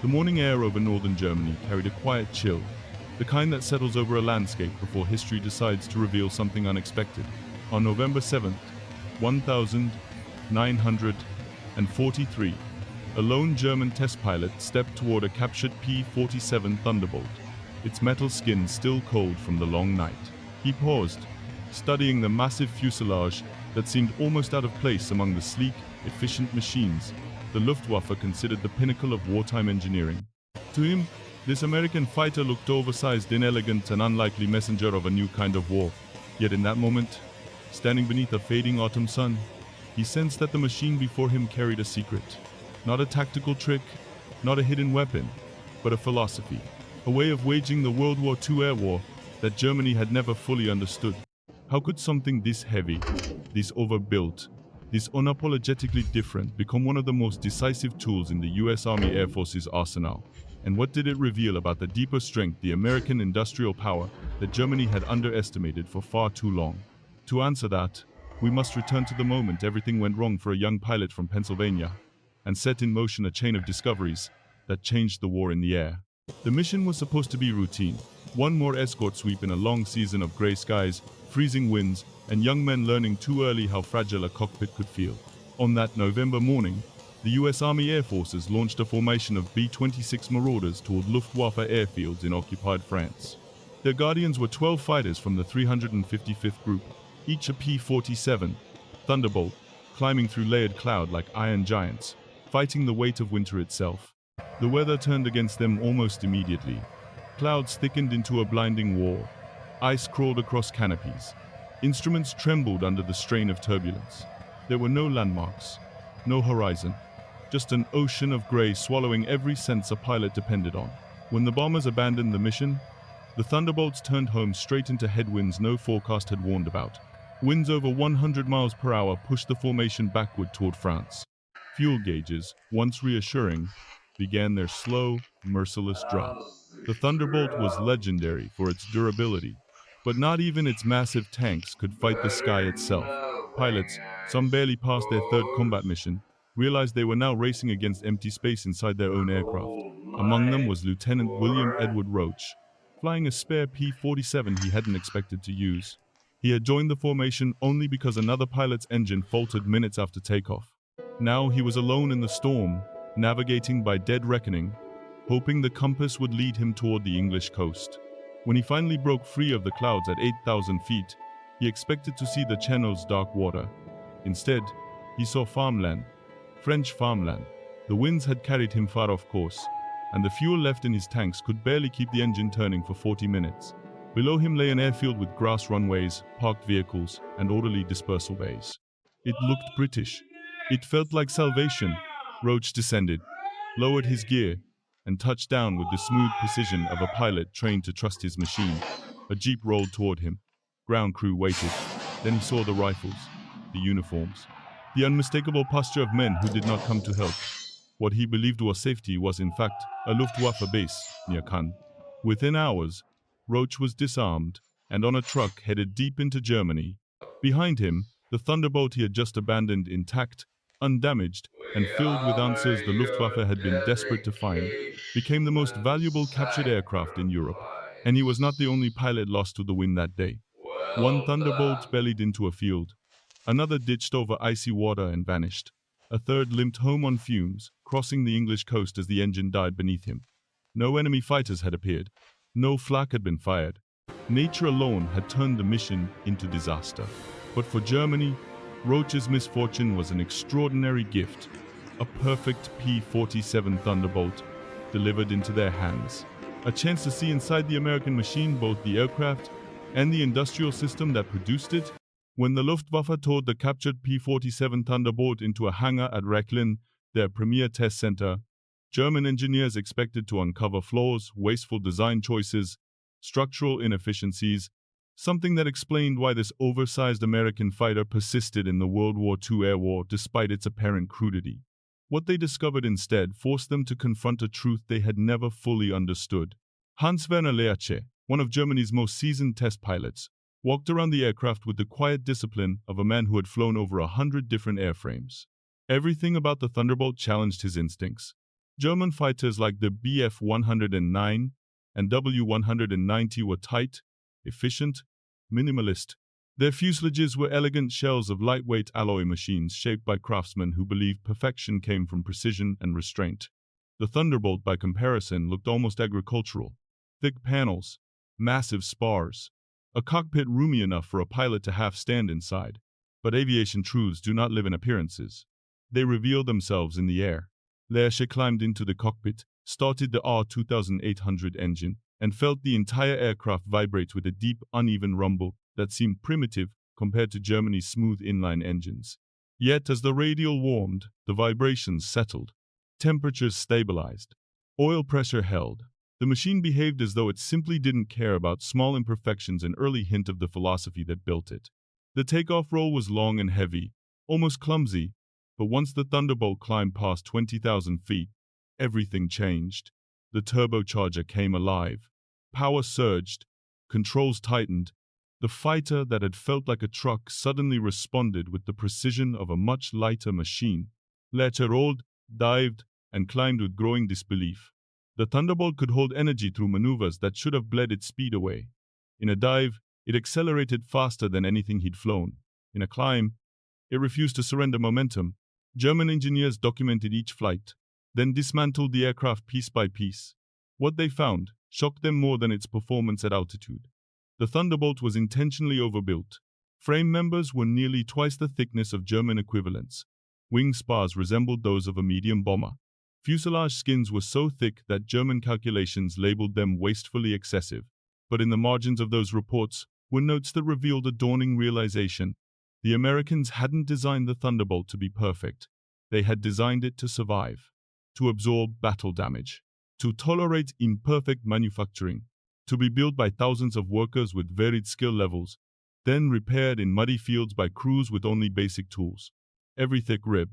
The morning air over northern Germany carried a quiet chill, the kind that settles over a landscape before history decides to reveal something unexpected. On November 7th, 1943, a lone German test pilot stepped toward a captured P-47 Thunderbolt, its metal skin still cold from the long night. He paused, studying the massive fuselage that seemed almost out of place among the sleek, efficient machines the Luftwaffe considered the pinnacle of wartime engineering. To him, this American fighter looked oversized, inelegant, and unlikely messenger of a new kind of war. Yet in that moment, standing beneath a fading autumn sun, he sensed that the machine before him carried a secret. Not a tactical trick, not a hidden weapon, but a philosophy. A way of waging the World War II air war that Germany had never fully understood. How could something this heavy, this overbuilt, this unapologetically different become one of the most decisive tools in the US Army Air Force's arsenal? And what did it reveal about the deeper strength, the American industrial power that Germany had underestimated for far too long? To answer that, we must return to the moment everything went wrong for a young pilot from Pennsylvania and set in motion a chain of discoveries that changed the war in the air. The mission was supposed to be routine, one more escort sweep in a long season of gray skies, freezing winds, and young men learning too early how fragile a cockpit could feel. On that November morning, the US Army Air Forces launched a formation of B-26 Marauders toward Luftwaffe airfields in occupied France. Their guardians were 12 fighters from the 355th Group, each a P-47 Thunderbolt, climbing through layered cloud like iron giants, fighting the weight of winter itself. The weather turned against them almost immediately. Clouds thickened into a blinding war. Ice crawled across canopies. Instruments trembled under the strain of turbulence. There were no landmarks, no horizon, just an ocean of gray swallowing every sense a pilot depended on. When the bombers abandoned the mission, the Thunderbolts turned home straight into headwinds no forecast had warned about. Winds over 100 miles per hour pushed the formation backward toward France. Fuel gauges, once reassuring, began their slow, merciless drop. The Thunderbolt was legendary for its durability, but not even its massive tanks could fight the sky itself. Pilots, some barely past their third combat mission, realized they were now racing against empty space inside their own aircraft. Among them was Lieutenant William Edward Roach, flying a spare P-47 he hadn't expected to use. He had joined the formation only because another pilot's engine faltered minutes after takeoff. Now he was alone in the storm, navigating by dead reckoning, hoping the compass would lead him toward the English coast. When he finally broke free of the clouds at 8,000 feet, he expected to see the Channel's dark water. Instead, he saw farmland, French farmland. The winds had carried him far off course, and the fuel left in his tanks could barely keep the engine turning for 40 minutes. Below him lay an airfield with grass runways, parked vehicles, and orderly dispersal bays. It looked British. It felt like salvation. Roach descended, lowered his gear, and touched down with the smooth precision of a pilot trained to trust his machine. A jeep rolled toward him. Ground crew waited. Then he saw the rifles, the uniforms, the unmistakable posture of men who did not come to help. What he believed was safety was in fact a Luftwaffe base near Cannes. Within hours, Roach was disarmed and on a truck headed deep into Germany. Behind him, the Thunderbolt he had just abandoned intact, undamaged, and filled with answers the Luftwaffe had been desperate to find, became the most valuable captured aircraft in Europe. And he was not the only pilot lost to the wind that day. One Thunderbolt bellied into a field. Another ditched over icy water and vanished. A third limped home on fumes, crossing the English coast as the engine died beneath him. No enemy fighters had appeared. No flak had been fired. Nature alone had turned the mission into disaster. But for Germany, Roach's misfortune was an extraordinary gift. A perfect P-47 Thunderbolt delivered into their hands. A chance to see inside the American machine, both the aircraft and the industrial system that produced it. When the Luftwaffe towed the captured P-47 Thunderbolt into a hangar at Rechlin, their premier test center, German engineers expected to uncover flaws, wasteful design choices, structural inefficiencies, something that explained why this oversized American fighter persisted in the World War II air war despite its apparent crudity. What they discovered instead forced them to confront a truth they had never fully understood. Hans-Werner Lerche, one of Germany's most seasoned test pilots, walked around the aircraft with the quiet discipline of a man who had flown over 100 different airframes. Everything about the Thunderbolt challenged his instincts. German fighters like the Bf-109 and W-190 were tight, efficient, minimalist. Their fuselages were elegant shells of lightweight alloy machines shaped by craftsmen who believed perfection came from precision and restraint. The Thunderbolt, by comparison, looked almost agricultural. Thick panels, massive spars, a cockpit roomy enough for a pilot to half stand inside. But aviation truths do not live in appearances. They reveal themselves in the air. Lerche climbed into the cockpit, started the R2800 engine, and felt the entire aircraft vibrate with a deep, uneven rumble that seemed primitive compared to Germany's smooth inline engines. Yet as the radial warmed, the vibrations settled. Temperatures stabilized. Oil pressure held. The machine behaved as though it simply didn't care about small imperfections, an early hint of the philosophy that built it. The takeoff roll was long and heavy, almost clumsy, but once the Thunderbolt climbed past 20,000 feet, everything changed. The turbocharger came alive. Power surged. Controls tightened. The fighter that had felt like a truck suddenly responded with the precision of a much lighter machine. Lerche rolled, dived, and climbed with growing disbelief. The Thunderbolt could hold energy through maneuvers that should have bled its speed away. In a dive, it accelerated faster than anything he'd flown. In a climb, it refused to surrender momentum. German engineers documented each flight, then dismantled the aircraft piece by piece. What they found shocked them more than its performance at altitude. The Thunderbolt was intentionally overbuilt. Frame members were nearly twice the thickness of German equivalents. Wing spars resembled those of a medium bomber. Fuselage skins were so thick that German calculations labeled them wastefully excessive. But in the margins of those reports were notes that revealed a dawning realization. The Americans hadn't designed the Thunderbolt to be perfect. They had designed it to survive, to absorb battle damage, to tolerate imperfect manufacturing, to be built by thousands of workers with varied skill levels, then repaired in muddy fields by crews with only basic tools. Every thick rib,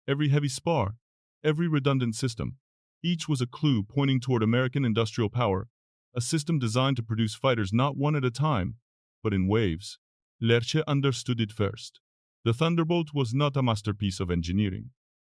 every heavy spar, every redundant system, each was a clue pointing toward American industrial power, a system designed to produce fighters not one at a time, but in waves. Lerche understood it first. The Thunderbolt was not a masterpiece of engineering.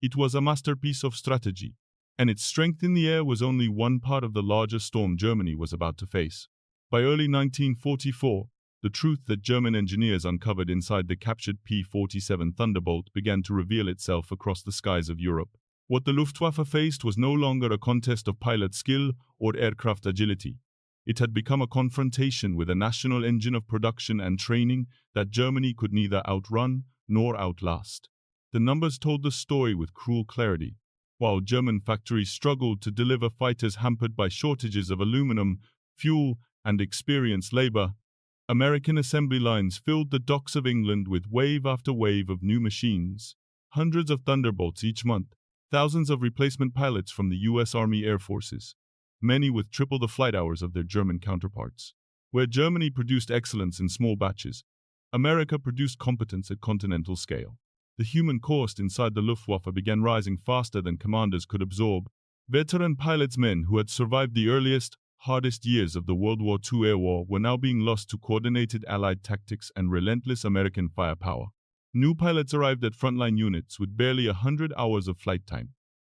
It was a masterpiece of strategy, and its strength in the air was only one part of the larger storm Germany was about to face. By early 1944, the truth that German engineers uncovered inside the captured P-47 Thunderbolt began to reveal itself across the skies of Europe. What the Luftwaffe faced was no longer a contest of pilot skill or aircraft agility. It had become a confrontation with a national engine of production and training that Germany could neither outrun nor outlast. The numbers told the story with cruel clarity. While German factories struggled to deliver fighters hampered by shortages of aluminum, fuel, and experienced labor, American assembly lines filled the docks of England with wave after wave of new machines. Hundreds of Thunderbolts each month, thousands of replacement pilots from the U.S. Army Air Forces, many with triple the flight hours of their German counterparts. Where Germany produced excellence in small batches, America produced competence at continental scale. The human cost inside the Luftwaffe began rising faster than commanders could absorb. Veteran pilots, men who had survived the earliest, hardest years of the World War II air war, were now being lost to coordinated Allied tactics and relentless American firepower. New pilots arrived at frontline units with barely 100 hours of flight time.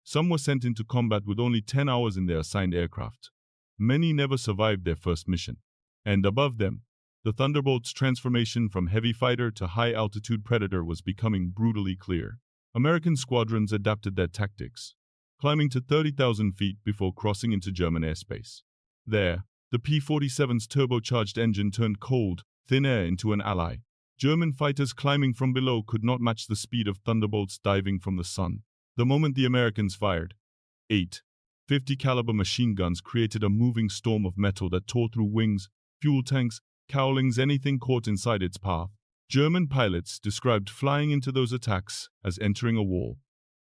Some were sent into combat with only 10 hours in their assigned aircraft. Many never survived their first mission. And above them, the Thunderbolt's transformation from heavy fighter to high-altitude predator was becoming brutally clear. American squadrons adapted their tactics, climbing to 30,000 feet before crossing into German airspace. There, the P-47's turbocharged engine turned cold, thin air into an ally. German fighters climbing from below could not match the speed of Thunderbolts diving from the sun. The moment the Americans fired, 8 .50 caliber machine guns created a moving storm of metal that tore through wings, fuel tanks, cowlings, anything caught inside its path. German pilots described flying into those attacks as entering a wall.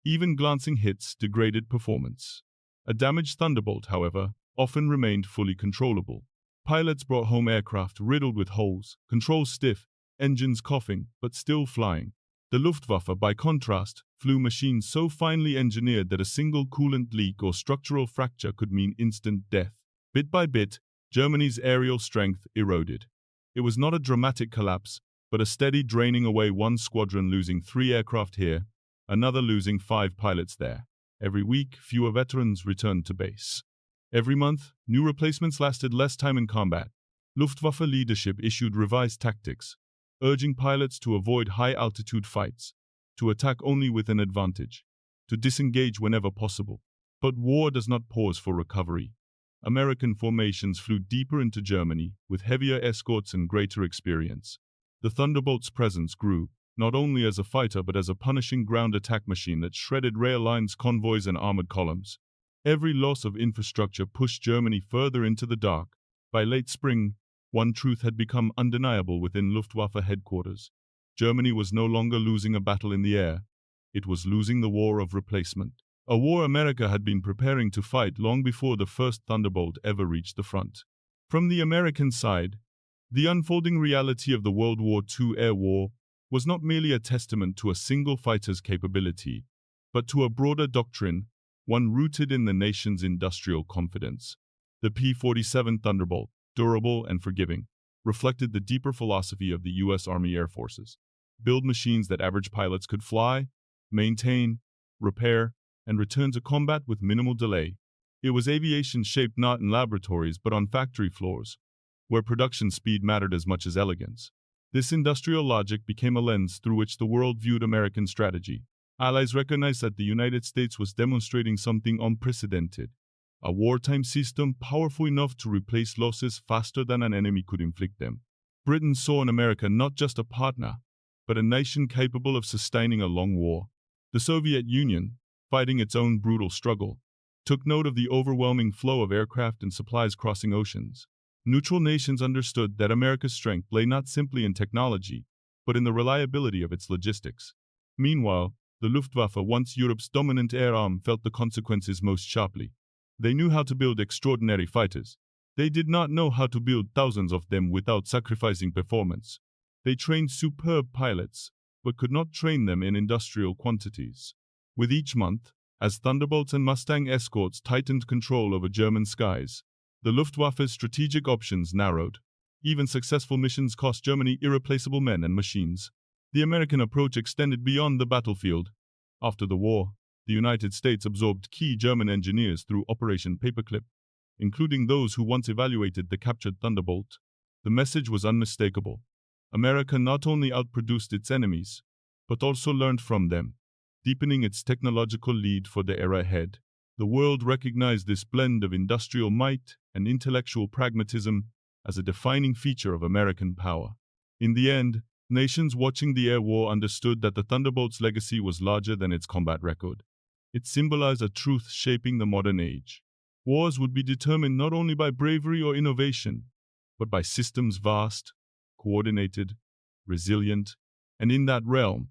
Even glancing hits degraded performance. A damaged Thunderbolt, however, often remained fully controllable. Pilots brought home aircraft riddled with holes, controls stiff, engines coughing, but still flying. The Luftwaffe, by contrast, flew machines so finely engineered that a single coolant leak or structural fracture could mean instant death. Bit by bit, Germany's aerial strength eroded. It was not a dramatic collapse, but a steady draining away, one squadron losing 3 aircraft here, another losing 5 pilots there. Every week, fewer veterans returned to base. Every month, new replacements lasted less time in combat. Luftwaffe leadership issued revised tactics, urging pilots to avoid high-altitude fights, to attack only with an advantage, to disengage whenever possible. But war does not pause for recovery. American formations flew deeper into Germany, with heavier escorts and greater experience. The Thunderbolt's presence grew, not only as a fighter but as a punishing ground attack machine that shredded rail lines, convoys, and armored columns. Every loss of infrastructure pushed Germany further into the dark. By late spring, one truth had become undeniable within Luftwaffe headquarters. Germany was no longer losing a battle in the air. It was losing the war of replacement. A war America had been preparing to fight long before the first Thunderbolt ever reached the front. From the American side, the unfolding reality of the World War II air war was not merely a testament to a single fighter's capability, but to a broader doctrine, one rooted in the nation's industrial confidence. The P-47 Thunderbolt, durable and forgiving, reflected the deeper philosophy of the U.S. Army Air Forces. Build machines that average pilots could fly, maintain, repair, and return to combat with minimal delay. It was aviation shaped not in laboratories but on factory floors, where production speed mattered as much as elegance. This industrial logic became a lens through which the world viewed American strategy. Allies recognized that the United States was demonstrating something unprecedented, a wartime system powerful enough to replace losses faster than an enemy could inflict them. Britain saw in America not just a partner, but a nation capable of sustaining a long war. The Soviet Union, fighting its own brutal struggle, took note of the overwhelming flow of aircraft and supplies crossing oceans. Neutral nations understood that America's strength lay not simply in technology, but in the reliability of its logistics. Meanwhile, the Luftwaffe, once Europe's dominant air arm, felt the consequences most sharply. They knew how to build extraordinary fighters. They did not know how to build thousands of them without sacrificing performance. They trained superb pilots, but could not train them in industrial quantities. With each month, as Thunderbolts and Mustang escorts tightened control over German skies, the Luftwaffe's strategic options narrowed. Even successful missions cost Germany irreplaceable men and machines. The American approach extended beyond the battlefield. After the war, the United States absorbed key German engineers through Operation Paperclip, including those who once evaluated the captured Thunderbolt. The message was unmistakable. America not only outproduced its enemies, but also learned from them, deepening its technological lead for the era ahead. The world recognized this blend of industrial might and intellectual pragmatism as a defining feature of American power. In the end, nations watching the air war understood that the Thunderbolt's legacy was larger than its combat record. It symbolized a truth shaping the modern age. Wars would be determined not only by bravery or innovation, but by systems vast, coordinated, resilient, and in that realm,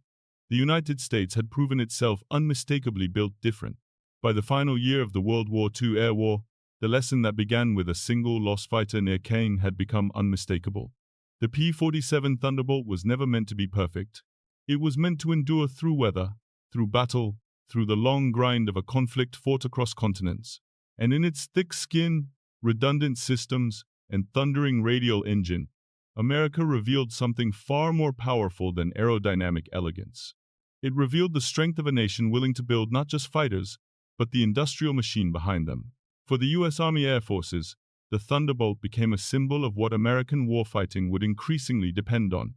the United States had proven itself unmistakably built different. By the final year of the World War II air war, the lesson that began with a single lost fighter near Caen had become unmistakable. The P-47 Thunderbolt was never meant to be perfect. It was meant to endure through weather, through battle, through the long grind of a conflict fought across continents. And in its thick skin, redundant systems, and thundering radial engine, America revealed something far more powerful than aerodynamic elegance. It revealed the strength of a nation willing to build not just fighters, but the industrial machine behind them. For the U.S. Army Air Forces, the Thunderbolt became a symbol of what American warfighting would increasingly depend on: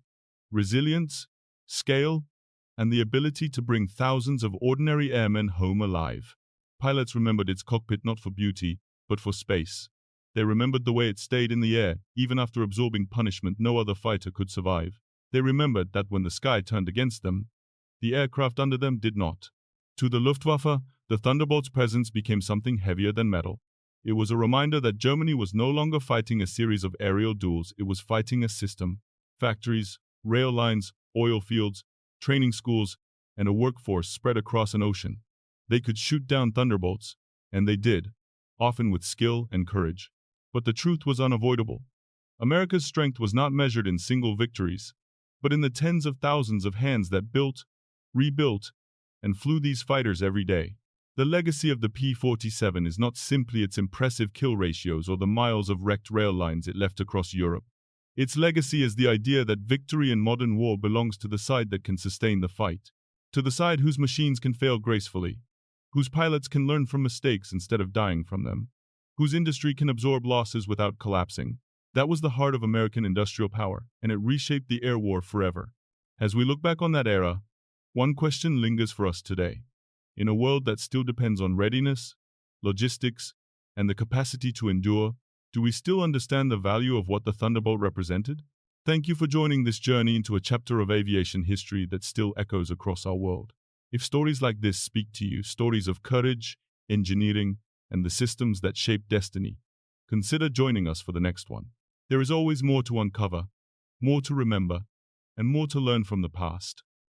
resilience, scale, and the ability to bring thousands of ordinary airmen home alive. Pilots remembered its cockpit not for beauty, but for space. They remembered the way it stayed in the air, even after absorbing punishment no other fighter could survive. They remembered that when the sky turned against them, the aircraft under them did not. To the Luftwaffe, the Thunderbolt's presence became something heavier than metal. It was a reminder that Germany was no longer fighting a series of aerial duels, it was fighting a system. Factories, rail lines, oil fields, training schools, and a workforce spread across an ocean. They could shoot down Thunderbolts, and they did, often with skill and courage. But the truth was unavoidable. America's strength was not measured in single victories, but in the tens of thousands of hands that built, rebuilt, and flew these fighters every day. The legacy of the P-47 is not simply its impressive kill ratios or the miles of wrecked rail lines it left across Europe. Its legacy is the idea that victory in modern war belongs to the side that can sustain the fight, to the side whose machines can fail gracefully, whose pilots can learn from mistakes instead of dying from them, whose industry can absorb losses without collapsing. That was the heart of American industrial power, and it reshaped the air war forever. As we look back on that era, one question lingers for us today. In a world that still depends on readiness, logistics, and the capacity to endure, do we still understand the value of what the Thunderbolt represented? Thank you for joining this journey into a chapter of aviation history that still echoes across our world. If stories like this speak to you, stories of courage, engineering, and the systems that shape destiny, consider joining us for the next one. There is always more to uncover, more to remember, and more to learn from the past.